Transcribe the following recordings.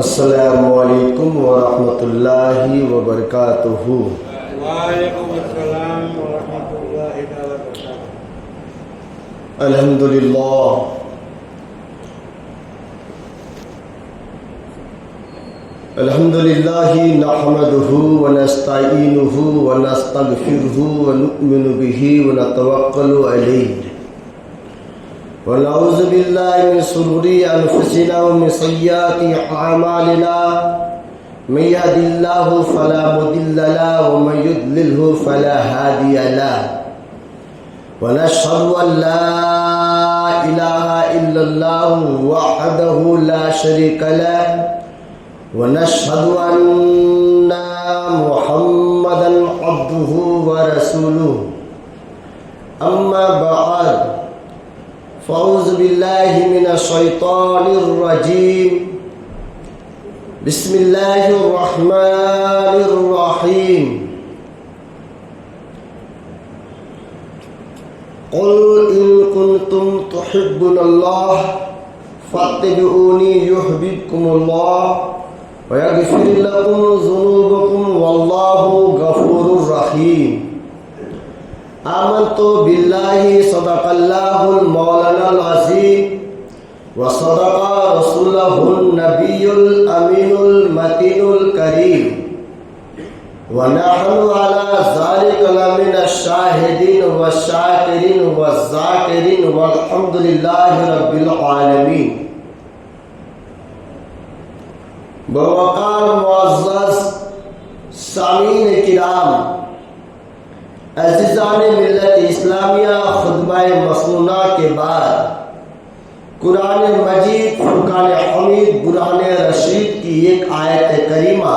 السلام علیکم ورحمۃ اللہ وبرکاتہ۔ وعلیکم السلام ورحمۃ اللہ وبرکاتہ۔ الحمد للہ الحمد للہ نحمدہ ونستعینہ ونستغفرہ ونؤمن بہ ونتوکل علیہ ونعوذ باللہ من شرور انفسنا ومن سیئات اعمالنا من يهد الله فلا مضل له ومن يضلل فلا هادي له ونشهد ان لا اله الا الله وحده لا شريك له ونشهد ان محمدا عبده ورسوله اما بعد فاعوذ بالله من الشيطان الرجيم بسم الله الرحمن الرحيم قل إن كنتم تحبون الله فاتبعوني يحببكم الله ويغفر لكم ذنوبكم والله غفور رحيم آمنت بالله صدق الله المولانا العظيم وصدق رسوله النبي الأمين المتين الكريم ونحن على ذلك لمن الشاهدين والشاكرين والذاكرين والحمد لله رب العالمين۔ بوقار معزز سامعین کرام، عزیزان ملت اسلامیہ، خطبہ مسنونہ کے بعد قرآن مجید فرقان حمید برہان رشید کی ایک آیت کریمہ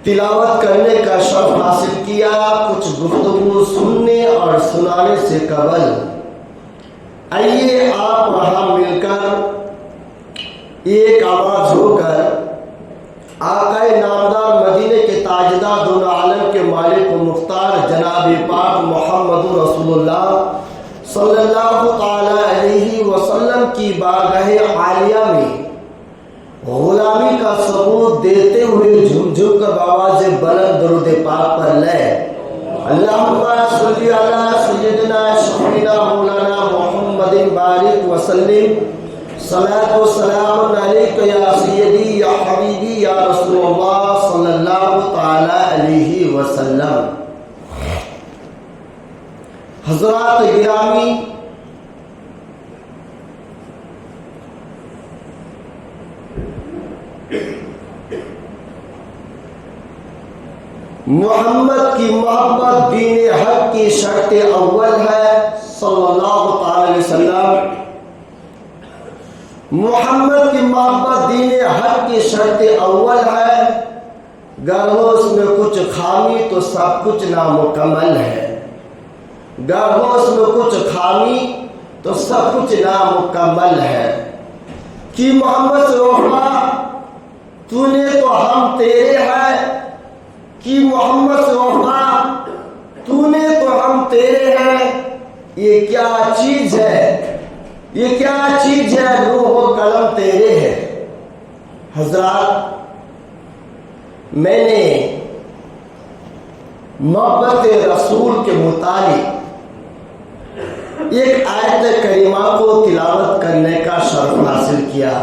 تلاوت کرنے کا شرف حاصل کیا۔ کچھ گفتگو سننے اور سنانے سے قبل آئیے آپ وہاں مل کر ایک آواز ہو کر آقا نامدار مدینے کے تاجدار دونوں عالم کے مالک و مختار جناب پاک محمد رسول اللہ صلی اللہ تعالی علیہ وسلم کی بارگاہ عالیہ میں غلامی کا ثبوت دیتے ہوئے جھم جھم کر آواز بلند درود پاک پر لے اللہم صلی علی سیدنا شفینا مولانا محمد بارک وسلم صلاۃ و سلام علیک یا سیدی یا حبیبی یا رسول اللہ صلی اللہ تعالی علیہ وسلم۔ حضرات گرامی، محمد کی محبت دین حق کی شرط اول ہے صلی اللہ تعالی علیہ وسلم۔ محمد کی محبت دین حق کی شرط اول ہے، گر ہو اس میں کچھ خامی تو سب کچھ نامکمل ہے، گر ہو اس میں کچھ خامی تو سب کچھ نامکمل ہے۔ کہ محمد سے وفا تو نے تو ہم تیرے ہیں، کہ محمد سے وفا تو نے تو ہم تیرے ہیں، یہ کیا چیز ہے، یہ کیا چیز ہے، روح و قلم تیرے ہے۔ حضرات، میں نے محبت رسول کے متعلق ایک آیت کریمہ کو تلاوت کرنے کا شرف حاصل کیا۔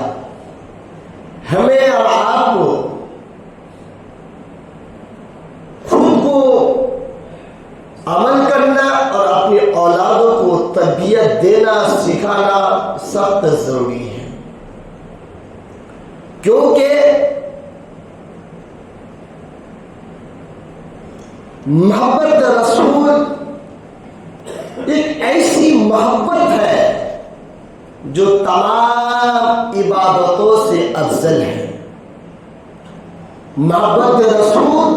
ہمیں اور آپ کو خود کو عمل کرنا اور اپنی اولادوں کو تربیت دینا سکھانا سخت ضروری ہے، کیونکہ محبت رسول ایک ایسی محبت ہے جو تمام عبادتوں سے افضل ہے۔ محبت رسول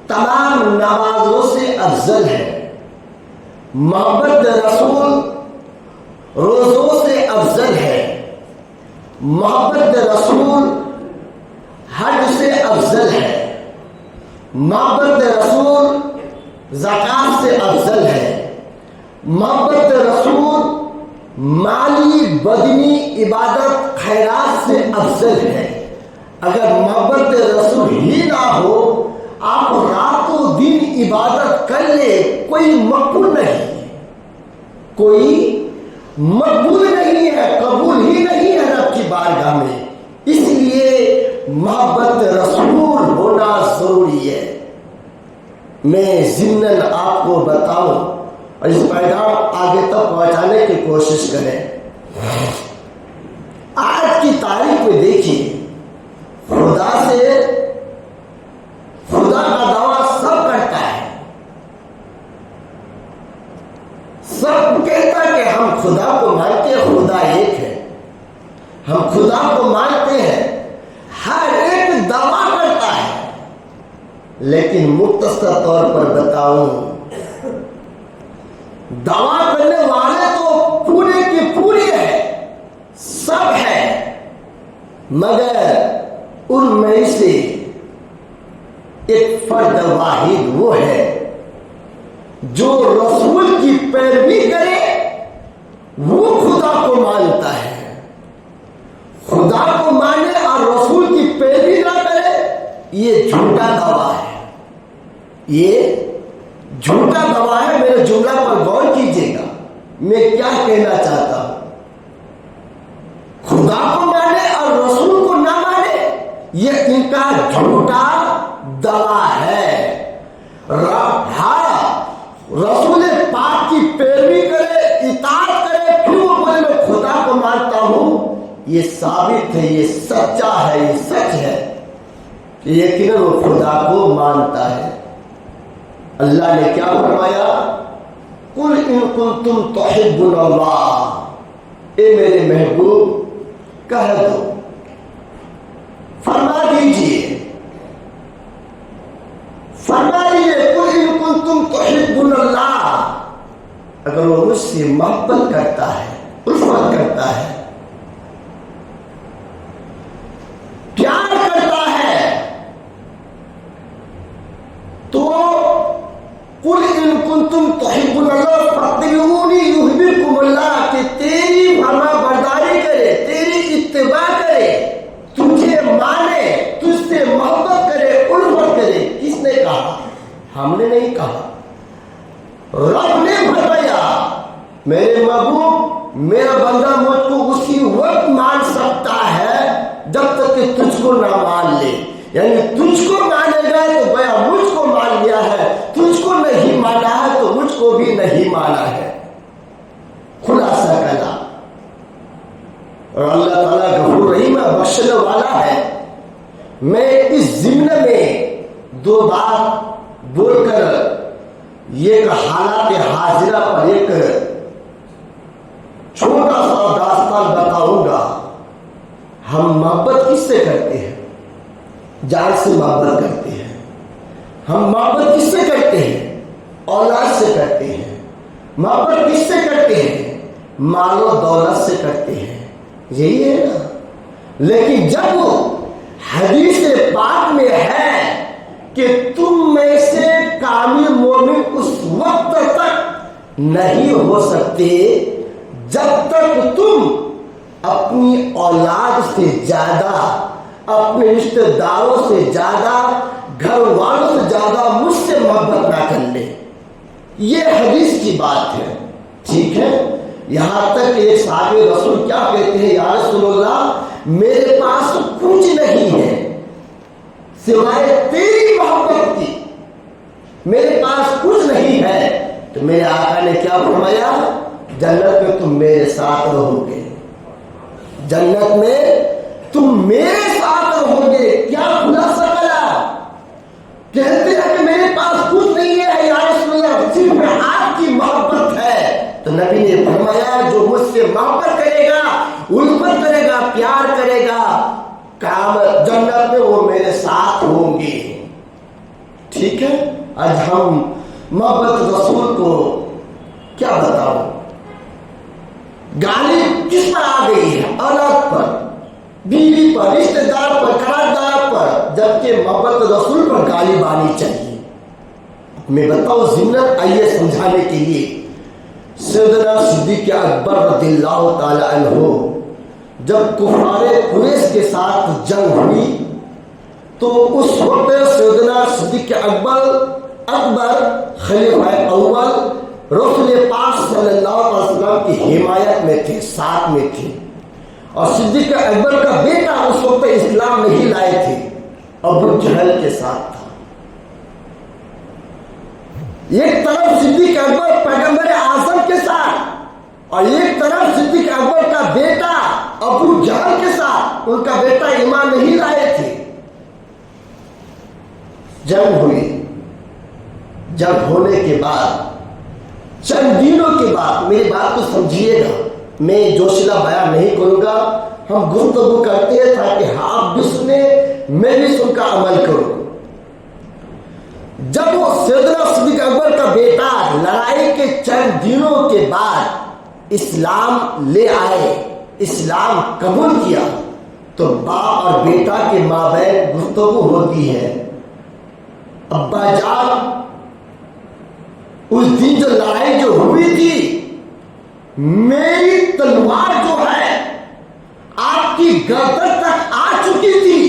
تمام نمازوں سے افضل ہے، محبت رسول روزوں سے افضل ہے، محبت رسول حج سے افضل ہے، محبت رسول زکات سے افضل ہے، محبت رسول مالی بدنی عبادت خیرات سے افضل ہے. اگر محبت رسول ہی نہ ہو، آپ رات و دن عبادت کر لے، کوئی مقبول نہیں، کوئی مقبول نہیں ہے، قبول ہی نہیں ہے رب کی بارگاہ میں. اس لیے محبت رسول ہونا ضروری ہے. میں ضمناً آپ کو بتاؤں اور اس پیغام آگے تک پہنچانے کی کوشش کریں. آج کی تاریخ میں دیکھیے، خدا کا دعویٰ سب کرتا ہے، سب کہتا ہے کہ ہم خدا کو مانتے ہیں، خدا ایک ہے، ہم خدا کو مانتے ہیں، ہر ایک دعویٰ کرتا ہے. لیکن مختصر طور پر بتاؤں، دعویٰ کرنے والے تو پورے کے پورے ہیں، سب ہے، مگر ان میں سے ایک فرد واحد وہ ہے جو رسول کی پیروی کرے، وہ خدا کو مانتا ہے. خدا کو مانے اور رسول کی پیروی نہ کرے، یہ جھوٹا دعویٰ ہے، یہ جھوٹا دعویٰ ہے. میرے جملہ پر غور کیجیے گا، میں کیا کہنا چاہتا ہوں. خدا کو مانے اور رسول کو نہ مانے، یہ ان کا جھوٹا دعویٰ ہے. رسول پاک کی پیروی کرے، اطاعت کرے، پھر وہ بولے میں خدا کو مانتا ہوں، یہ ثابت ہے، یہ سچا ہے، یہ سچ ہے کہ یقیناً وہ خدا کو مانتا ہے. اللہ نے کیا فرمایا؟ قل ان کنتم تحبون اللہ، اے میرے محبوب کہہ دو، فرما دیجیے، قل ان کنتم تحبون اللہ، اگر وہ مجھ سے محبت کرتا ہے، الفت کرتا ہے، پیار کرتا ہے، تو قل ان کنتم تحبون اللہ فاتبعونی یحببکم اللہ، کہ تیری فرما برداری کرے، تیری اتباع کرے، تجھے مانے، تجھ سے محبت کرے، الفت کرے. کس نے کہا؟ ہم نے نہیں کہا، رب نے فرمایا. میرے محبوب، میرا بندہ مجھ کو اسی وقت مان سکتا ہے جب تک کہ تجھ کو نہ مان لے. یعنی تجھ کو مانے گا تو گویا مجھ کو مان لیا ہے، تجھ کو نہیں مانا ہے تو مجھ کو بھی نہیں مانا ہے. خلاصہ کلام. اور اللہ تعالیٰ غفور رحیم بخشنے والا ہے. میں اس ضمن میں دو بات بول کر یہ حالات حاضرہ پر ایک چھوٹا سا داستان بتاؤں گا. ہم محبت کس سے کرتے ہیں؟ جان سے محبت کرتے ہیں. ہم محبت کس سے کرتے ہیں؟ اولاد سے کرتے ہیں. محبت کس سے کرتے ہیں؟ مال و دولت سے کرتے ہیں. یہی ہے نا. لیکن جب حدیث پاک میں ہے کہ تم میں سے کامل مومن اس وقت تک نہیں ہو سکتے جب تک تم اپنی اولاد سے زیادہ، اپنے رشتہ داروں سے زیادہ، گھر والوں سے زیادہ مجھ سے محبت نہ کر لے. یہ حدیث کی بات ہے. ٹھیک ہے. یہاں تک ایک صحابی رسول کیا کہتے ہیں؟ یا رسول اللہ، میرے پاس کچھ نہیں ہے سوائے تیری محبت کی، میرے پاس کچھ نہیں ہے. تو میرے آقا نے کیا فرمایا؟ جنت میں تم میرے ساتھ رہو گے، جنت میں تم میرے ساتھ رہو گے. کیا خلاصہ کرا؟ کہتے ہیں کہ میرے پاس کچھ نہیں ہے یا رسول اللہ، صرف آپ کی محبت ہے. تو نبی نے فرمایا جو مجھ سے محبت کرے گا، الفت کرے گا، پیار کرے گا، کام جنت میں وہ میرے ساتھ ہوں گے. ٹھیک ہے. آج ہم محبت رسول کو کیا بتاؤں، گالی کس پر آ گئی ہے؟ اولاد پر، بیوی پر، رشتہ دار پر، قرارداد پر، جبکہ محبت رسول پر گالی بانی چاہیے. میں بتاؤں ضمن آئیے سمجھانے کے لیے. سیدنا صدیق اکبر رضی اللہ تعالی عنہ جب کفار قریش کے ساتھ جنگ ہوئی تو اس وقت سیدنا صدیق اکبر خلیفہ اول رسول پاک صلی اللہ علیہ وسلم کی حمایت میں تھے، ساتھ میں تھے، اور صدیق اکبر کا بیٹا اس وقت اسلام نہیں لائے تھے، ابو جہل کے ساتھ تھا۔ ایک طرف صدیق اکبر پیغمبر اعظم کے ساتھ اور ایک طرف صدیق اکبر کا بیٹا ابو جہل کے ساتھ، ان کا بیٹا ایمان نہیں لائے تھے۔ جنگ ہوئی، جنگ ہونے کے بعد چند دنوں کے بعد، میری بات کو سمجھیے گا، میں جوشیلا بیان نہیں کروں گا، ہم گفتگو کرتے ہیں تاکہ آپ بھی سنیں، میں بھی سن کا عمل کروں۔ جب وہ سیدنا صدیق اکبر کا بیٹا لڑائی کے چند دنوں کے بعد اسلام لے آئے، اسلام قبول کیا، تو باپ اور بیٹا کے مابین گفتگو ہوتی ہے۔ ابا جان، اس دن جو لڑائی جو ہوئی تھی، میری تلوار جو ہے آپ کی گردن تک آ چکی تھی،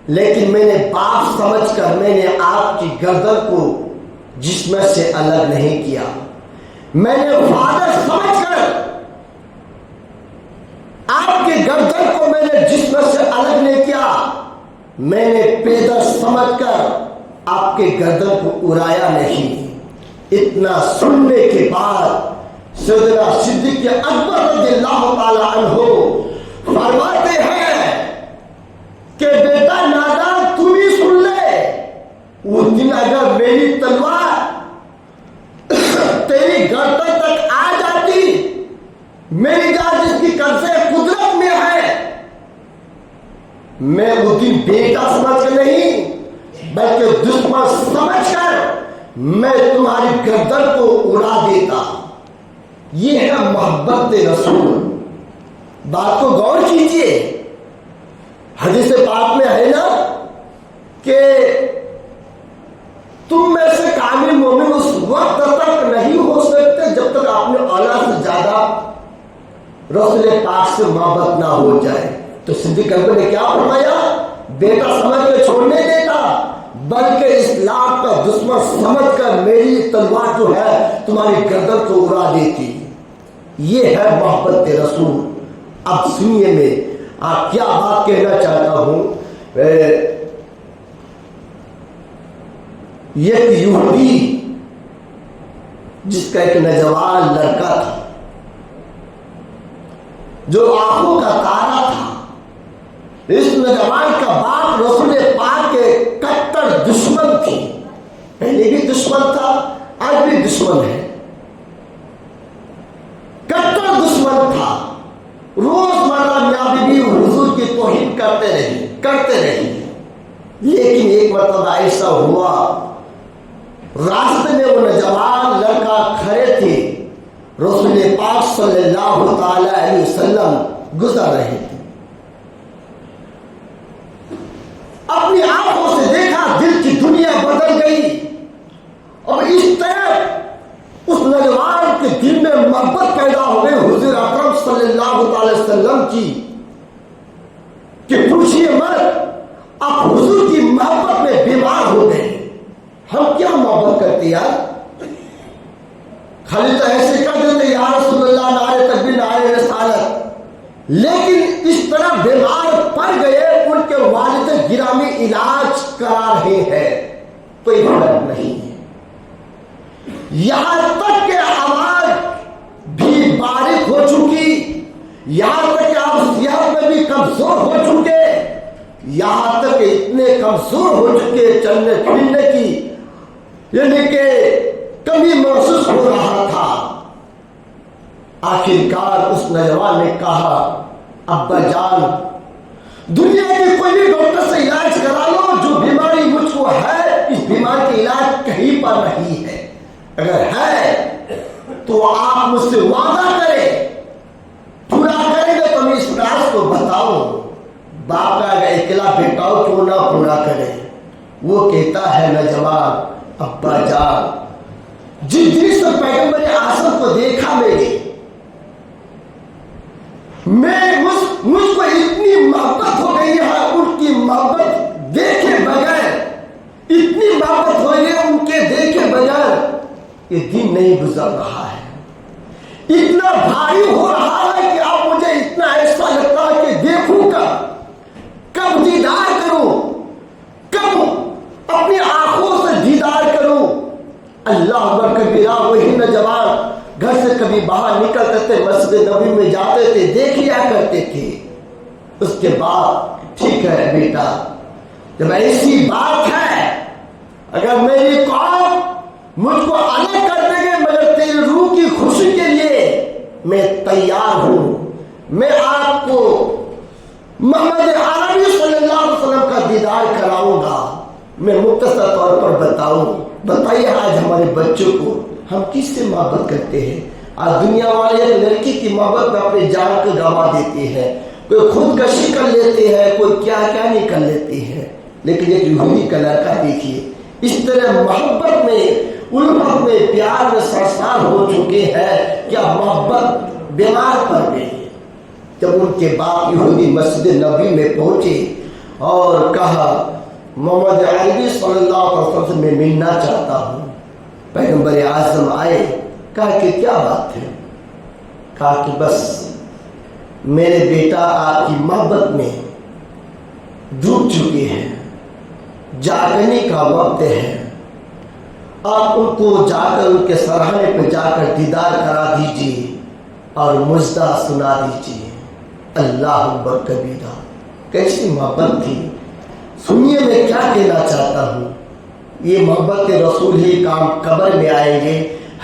لیکن میں نے باپ سمجھ کر میں نے آپ کی گردن کو جسم سے الگ نہیں کیا، میں نے فادر سمجھ کر آپ کے گردن کو میں نے جسم سے الگ نہیں کیا، میں نے پیدر سمجھ کر آپ کے گردن کو اڑایا نہیں۔ اتنا سننے کے بعد سیدنا صدیق اکبر رضی اللہ تعالی عنہ فرماتے ہیں کہ بیٹا نادان، تم ہی سن لے، اس دن اگر میری تلوار تیری گردن تک آ جاتی، میری جان جس کی قبضے قدرت میں ہے، میں اس دن بیٹا سمجھ کر نہیں بلکہ دشمن سمجھ کر میں تمہاری گردن کو اڑا دیتا۔ یہ ہے محبت رسول۔ بات کو غور کیجئے، حدیث پاک میں ہے نا کہ تم میں سے کامل مومن اس وقت تک نہیں ہو سکتے جب تک اپنے اولاد سے زیادہ رسول پاک سے محبت نہ ہو جائے۔ تو صدیق اکبر نے کیا فرمایا؟ بیٹا سمجھ کے چھوڑنے دیتا، بلکہ اسلام کا دشمن سمجھ کر میری تلوار جو ہے تمہاری گردن کو اڑا دیتی۔ یہ ہے محبت رسول۔ اب سنیے، میں آپ کیا بات کہنا چاہتا ہوں۔ ایک یہودی جس کا ایک نوجوان لڑکا تھا جو آنکھوں کا تارا تھا، اس نوجوان کا باپ رسول پاک کے کٹر دشمن تھی، پہلے بھی دشمن تھا، آج بھی دشمن ہے، کٹر دشمن تھا، روزمرہ میاں بیوی حضور کی توہین کرتے رہی۔ لیکن ایک مرتبہ ایسا ہوا، راستے میں وہ نوجوان لڑکا کھڑے تھے، رسول پاک صلی اللہ تعالی علیہ وسلم گزر رہے تھے، اپنی آنکھوں سے دیکھا، دل کی دنیا بدل گئی، اور اس طرح اس نوجوان کے دل میں محبت پیدا ہو گئی حضور اکرم صلی اللہ علیہ وسلم کی کہ پوچھئے مت، آپ حضور کی محبت میں بیمار ہو گئے۔ ہم کیا محبت کرتے یار، خالی تو ایسے کر دیتے یا رسول اللہ، نعرے تکبیر، نعرے رسالت، لیکن اس طرح بیمار پڑ گئے، ان کے والد گرامی علاج کرا رہے ہیں، کوئی فرق نہیں ہے، یہاں تک کہ آواز بھی باریک ہو چکی، یہاں تک کہ آپ صحت میں بھی کمزور ہو چکے، یہاں تک کہ اتنے کمزور ہو چکے، چلنے پھرنے کی یعنی کہ کمی محسوس ہو رہا تھا۔ آخرکار اس نوجوان نے کہا، ابا جان، دنیا کے کوئی بھی ڈاکٹر سے علاج کرا لو، جو بیماری مجھ کو ہے اس بیماری کا علاج کہیں پر نہیں ہے، اگر ہے تو آپ مجھ سے وعدہ کریں، پورا کریں گے تو میں اس راز کو بتاؤں۔ باپ کا اگر اکلا بیٹا ہو کیوں نہ پورا کرے، وہ کہتا ہے نوجوان، ابا جان، جس دن سے پیغمبر اعظم کو دیکھا میں اس مجھ کو اتنی محبت ہو گئی ہے ان کی محبت دیکھے بغیر، اتنی محبت ہو گئی ان کے دیکھے بغیر یہ دن نہیں گزر رہا ہے، اتنا بھاری ہو رہا ہے کہ اب مجھے اتنا ایسا لگتا ہے کہ دیکھوں گا، کب دیدار کروں، کب اپنی آنکھوں سے دیدار کروں۔ اللہ اکبر کبیرہ، وہی نوجوان گھر سے کبھی باہر نکلتے تھے، مسجد نبی میں جاتے تھے، دیکھ لیا کرتے تھے۔ اس کے بعد ٹھیک ہے بیٹا، جب ایسی بات ہے، اگر میری قوم مجھ کو الگ کر دے گے مگر تیری روح کی خوشی کے لیے میں تیار ہوں، میں آپ کو محمد عربی صلی اللہ علیہ وسلم کا دیدار کراؤں گا۔ میں مختصر طور پر بتائیے آج ہمارے بچوں کو ہم کس سے محبت کرتے ہیں؟ آج دنیا والے ایک لڑکی کی محبت میں اپنی جان کو گنوا دیتے ہیں، کوئی خودکشی کر لیتے ہیں، کوئی کیا کیا نہیں کر لیتے ہیں، لیکن ایک یہودی کا لڑکا دیکھیے اس طرح محبت میں، الفت میں، پیار میں سرشار ہو چکے ہیں، کیا محبت بیمار پڑ گئی۔ جب ان کے باپ یہودی مسجد نبی میں پہنچے اور کہا محمد عربی صلی اللہ علیہ وسلم سے میں ملنا چاہتا ہوں، پیغمبر اعظم آئے، کہا کہ کیا بات ہے؟ کہا کہ بس میرے بیٹا آپ کی محبت میں ڈوب چکے ہیں، جاگنے کا وقت ہے، آپ ان کو جا کر ان کے سراہنے پہ جا کر دیدار کرا دیجیے اور مژدہ سنا دیجیے۔ اللہ اکبر کبیرہ، کیسی محبت تھی۔ سنیے میں کیا کہنا چاہتا ہوں، یہ محبت رسول ہی کام قبر میں آئیں گے،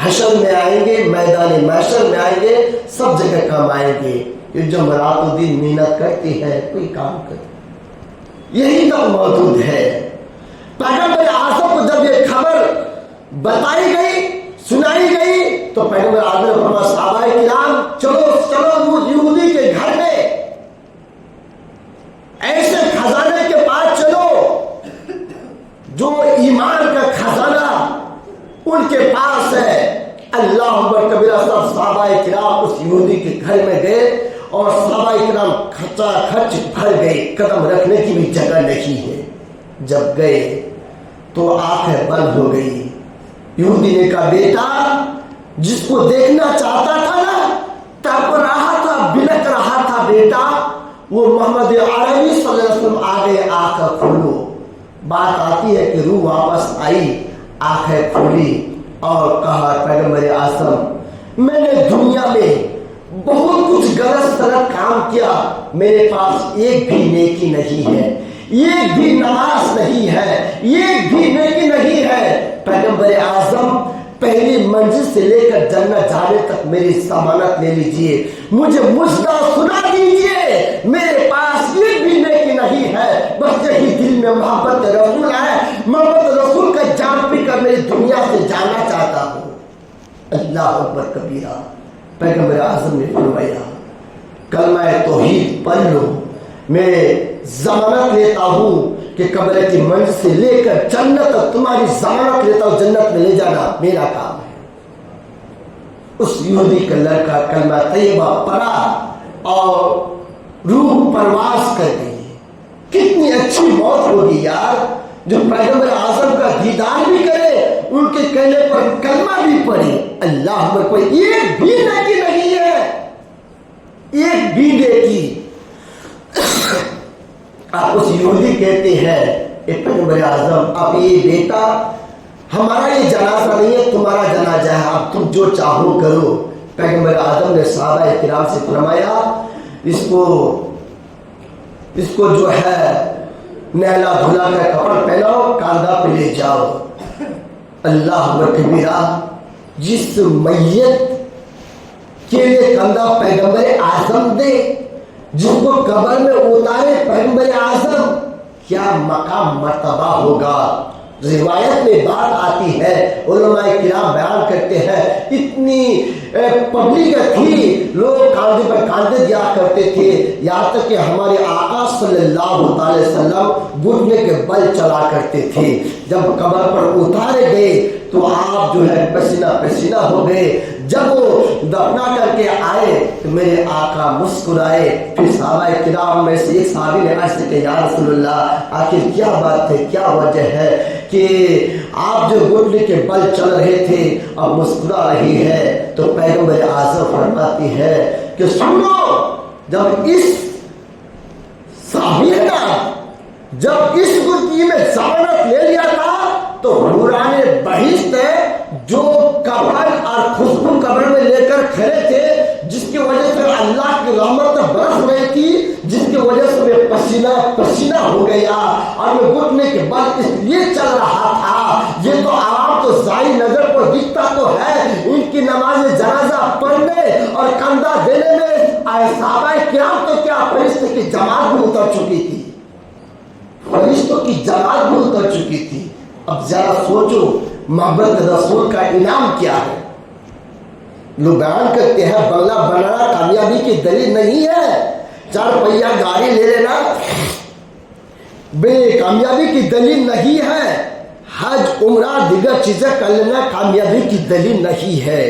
حشر میں آئیں گے، میدان محشر میں آئیں گے، سب جگہ کام آئیں گے۔ یہ جو رات و دن محنت کرتے ہیں، کوئی کام کرتے، یہی تو موجود ہے۔ پیغمبر اعظم کو جب یہ خبر بتائی گئی، سنائی گئی، تو پیغمبر اعظم نے فرمایا صحابہ کرام چلو چلو یہودی کے گھر میں، ایسے خزانے کے پاس چلو جو ایمان کا خزانہ ان کے پاس ہے۔ اللہ اکبر کبیرہ، سب صحابہ کرام اس یہودی کے گھر میں گئے اور صحابہ کرام کھچا کھچ بھر گئے، قدم رکھنے کی بھی جگہ نہیں ہے۔ جب گئے تو آنکھیں بند ہو گئی۔ یہودی نے کہا بیٹا، جس کو دیکھنا چاہتا تھا نا، تڑپ رہا تھا، بلک رہا تھا بیٹا، وہ محمد عربی صلی اللہ علیہ وسلم آ گئے، آنکھ کھولو۔ بات آتی ہے کہ روح واپس آئی، آنکھیں کھولی اور کہا پیغمبر اعظم میں نے دنیا میں بہت کچھ غلط طرح کام کیا، میرے پاس ایک بھی نیکی نہیں ہے، ایک بھی نماز نہیں ہے، ایک بھی نیکی نہیں ہے۔ پیغمبر اعظم پہلی منزل سے لے کر جنت جانے تک میری ضمانت لے لیجئے، مجھے مژدہ سنا دیجئے، میرے پاس ایک بھی نیکی نہیں ہے، بس یہی دل میں محبت رسول ہے، محبت رسول کا جان پی کر میری دنیا سے جانا چاہتا ہوں۔ اللہ اکبر کبیرہ، پیغمبر اعظم نے فرمایا کلمہ توحید پڑھ لو، میں ضمانت لیتا ہوں کہ قبر کی منزل سے لے کر جنت تک تمہاری ضمانت لیتا ہوں، جنت میں لے جانا میرا کام ہے۔ اس یہودی کا لڑکا کلمہ طیبہ پڑھا اور روح پرواز کر گئی۔ کتنی اچھی موت ہوگی یار، جو پیغمبر اعظم کا دیدار بھی کرے، ان کے کہنے پر کلمہ بھی پڑھے۔ اللہ اکبر، کوئی ایک بھی نیکی نہیں ہے، ایک بھی نیکی۔ آپ اس یہودی کہتے ہیں اے پیغمبر اعظم، اب یہ بیٹا ہمارا یہ جنازہ نہیں ہے، تمہارا جنازہ ہے، اب تم جو چاہو کرو۔ پیغمبر اعظم نے صحابہ کرام سے فرمایا اس کو جو ہے نہلا دھلا کا کپڑ پہناؤ، کاندھا پہ لے جاؤ۔ اللہ اکبر کبیرہ، جس میت کے لیے کندھا پیغمبر اعظم دے، جس کو قبر میں اتارے پیغمبر اعظم، کیا مقام مرتبہ ہوگا۔ روایت میں بات آتی ہے، علماء کرام بیان کرتے ہیں، اتنی پبلک تھی، لوگ کاندھے پر کاندھے دیا کرتے تھے، یہاں تک کہ ہمارے آقا صلی اللہ علیہ وسلم گھٹنے کے بل چلا کرتے تھے۔ جب قبر پر اتارے گئے تو آپ جو ہے پسینہ پسینہ ہو گئے، جب وہ دفنا کر کے آئے تو میرے آقا مسکرائے. پھر صحابہ کرام میں سے ایک صحابی نے عرض کیا یا رسول اللہ آخر کیا بات ہے, کیا وجہ ہے کہ آپ جو گھٹنے کے بل چل رہے تھے اب مسکرا رہی ہے؟ تو پیغمبر اعظم فرماتی ہے کہ سنو, جب اس صحابی نے جب اس گھٹی میں ضمانت لے لیا تھا تو حوران بہشت جو قبر اور خوشبو قبر میں لے کر کھڑے تھے, جس کی وجہ سے اللہ کی رحمت برس رہی تھی, جس کی وجہ سے میں پسینہ پسینہ ہو گیا اور میں گھٹنے کے بل اس لیے چل رہا تھا. یہ تو عوام تو ظاہر نظر کو دکھتا تو ہے, ان کی نماز جنازہ پڑھنے اور کندھا دینے میں صحابہ کرام تو کیا فرشتوں کی جماعت بھی اتر چکی تھی, فرشتوں کی جماعت بھی اتر چکی تھی. اب ذرا سوچو محبت رسول کا انعام کیا ہے. لوگ بیان کرتے ہیں بنگلہ بنانا کامیابی کی دلیل نہیں ہے, 4 پہیا گاڑی لے لینا بے کامیابی کی دلیل نہیں ہے, حج عمرہ دیگر چیزیں کر لینا کامیابی کی دلیل نہیں ہے.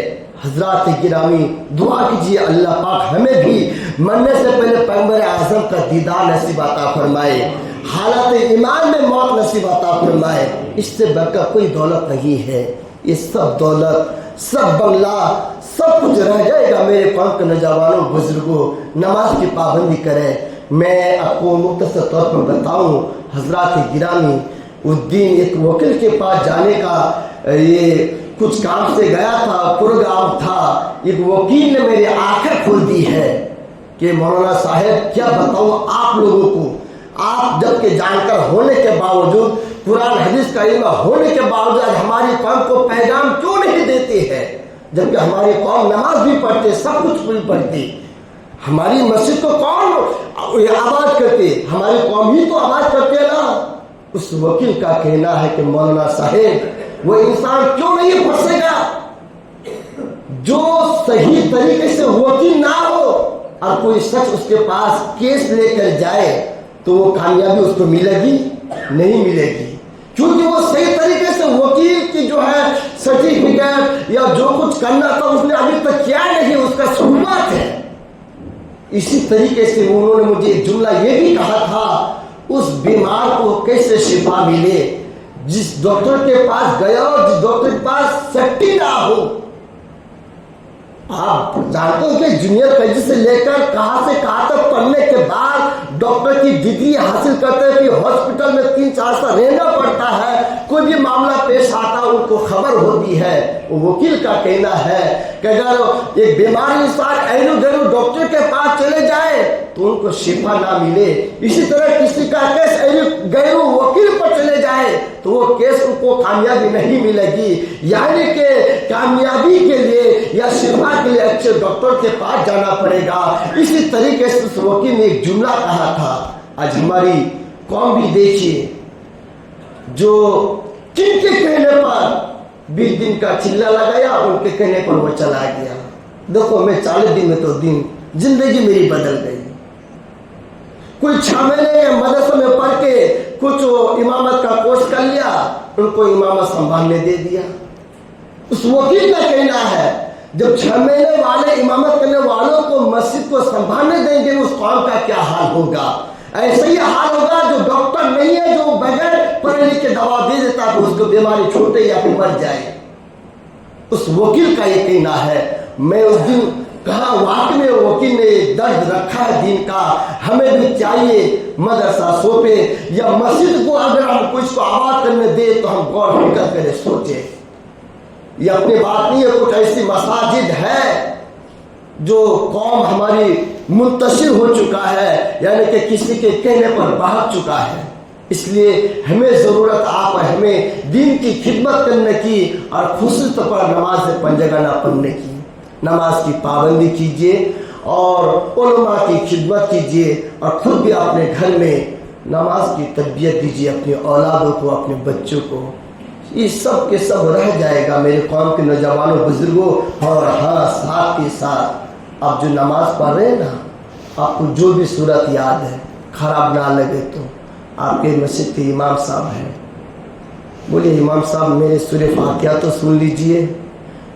حضرات گرامی دعا کیجیے اللہ پاک ہمیں بھی مرنے سے پہلے پیغمبر اعظم کا دیدار نصیب عطا فرمائے, حالات ایمان میں موت نصیب عطا فرمائے. اس سے بڑھ کر کوئی دولت نہیں ہے. یہ سب دولت سب بنگلہ سب کچھ رہ جائے گا. میرے قوم کے نوجوانوں بزرگوں نماز کی پابندی کریں. میں آپ کو مختصر طور پر بتاؤں حضرات گرامی, اس دن ایک وکیل کے پاس جانے کا یہ کچھ کام سے گیا تھا, پروگرام تھا. ایک وکیل نے میری آنکھیں کھول دی ہے کہ مولانا صاحب کیا بتاؤں آپ لوگوں کو, آپ جب کہ جانکر ہونے کے باوجود قرآن حدیث کا علم ہونے کے باوجود ہماری قوم کو پیغام کیوں نہیں دیتے ہیں, جبکہ ہماری قوم نماز بھی پڑھتے سب کچھ بھی پڑھتی. ہماری مسجد کو کون آباد کرتے, ہماری قوم ہی تو آباد کرتے نا. اس وکیل کا کہنا ہے کہ مولانا صاحب وہ انسان کیوں نہیں پھنسے گا جو صحیح طریقے سے وکیل نہ ہو, اور کوئی شخص اس کے پاس کیس لے کر جائے تو وہ کامیابی اس کو ملے گی نہیں ملے گی, کیونکہ وہ صحیح طریقے سے وکیل کی جو ہے سرٹیفکیٹ یا جو کچھ کرنا تھا اس نے ابھی تک کیا نہیں, اس کا شروعات ہے. اسی طریقے سے انہوں نے مجھے ایک جملہ یہ بھی کہا تھا, اس بیمار کو کیسے شفا ملے جس ڈاکٹر کے پاس گیا اور جس ڈاکٹر کے پاس سٹی نہ ہو. آپ جانتے ہو کہ جونیئر کالج سے لے کر کہاں سے کہاں تک پڑھنے کے بعد ڈاکٹر کی ڈگری حاصل کرتے ہیں کہ ہاسپٹل میں 3-4 سال رہنا پڑتا ہے, کوئی بھی معاملہ پیش آتا ان کو خبر ہوتی ہے. وکیل کا کہنا ہے کہ اگر ایک بیمار انسان ایلو گیلو ڈاکٹر کے پاس چلے جائے تو ان کو شفا نہ ملے, اسی طرح کسی کا کیس ایلو گیلو وکیل پر چلے جائے تو وہ کیس ان کو کامیابی نہیں ملے گی. یعنی کہ کامیابی کے لیے یا شفا کے لیے اچھے ڈاکٹر کے پاس جانا پڑے گا. اسی طریقے سے اس وکیل نے ایک جملہ کہا تھا. آج ہماری قوم بھی دیکھیے جو جن کے کہنے پر 20 دن کا چلا لگایا ان کے کہنے پر وہ چلا گیا. دیکھو میں 40 دن میں تو زندگی میری بدل گئی. کوئی 6 مہینے مدرسے میں پڑھ کے کچھ امامت کا کورس کر لیا, ان کو امامت سنبھالنے دے دیا. اس وکیل کا کہنا ہے جب 6 مہینے والے امامت کرنے والوں کو مسجد کو سنبھالنے دیں گے اس قوم کا کیا حال ہوگا. ایسا ہی حال ہوگا جو ڈاکٹر نہیں ہے, جو بغیر پڑھے لکھے دوا دے دیتا تو اس کو بیماری چھوٹے یا پھر مر جائے. اس وکیل کا یہ کہنا ہے. میں اس دن کہا واقع میں وکیل نے درد رکھا ہے دین کا. ہمیں بھی چاہیے مدرسہ سوپے یا مسجد کو اگر ہم کچھ کو آباد کرنے دے تو ہم غور فکر کریں سوچیں. یہ اپنی بات نہیں ہے, کچھ ایسی مساجد ہے جو قوم ہماری منتشر ہو چکا ہے, یعنی کہ کسی کے کہنے پر بہک چکا ہے. اس لیے ہمیں ضرورت آپ ہمیں دین کی خدمت کرنے کی اور خصوصی طور پر نماز پنجگہ نہ پڑھنے کی. نماز کی پابندی کیجیے اور علماء کی خدمت کیجیے اور خود بھی اپنے گھر میں نماز کی تربیت دیجیے اپنے اولادوں کو, اپنے بچوں کو. یہ سب کے سب رہ جائے گا میرے قوم کے نوجوانوں بزرگوں. اور ہاں ساتھ کے ساتھ آپ جو نماز پڑھ رہے ہیں نا, آپ کو جو بھی صورت یاد ہے خراب نہ لگے تو آپ کے مسجد کے امام صاحب ہیں, بولے امام صاحب میرے سورہ فاتحہ تو سن لیجئے.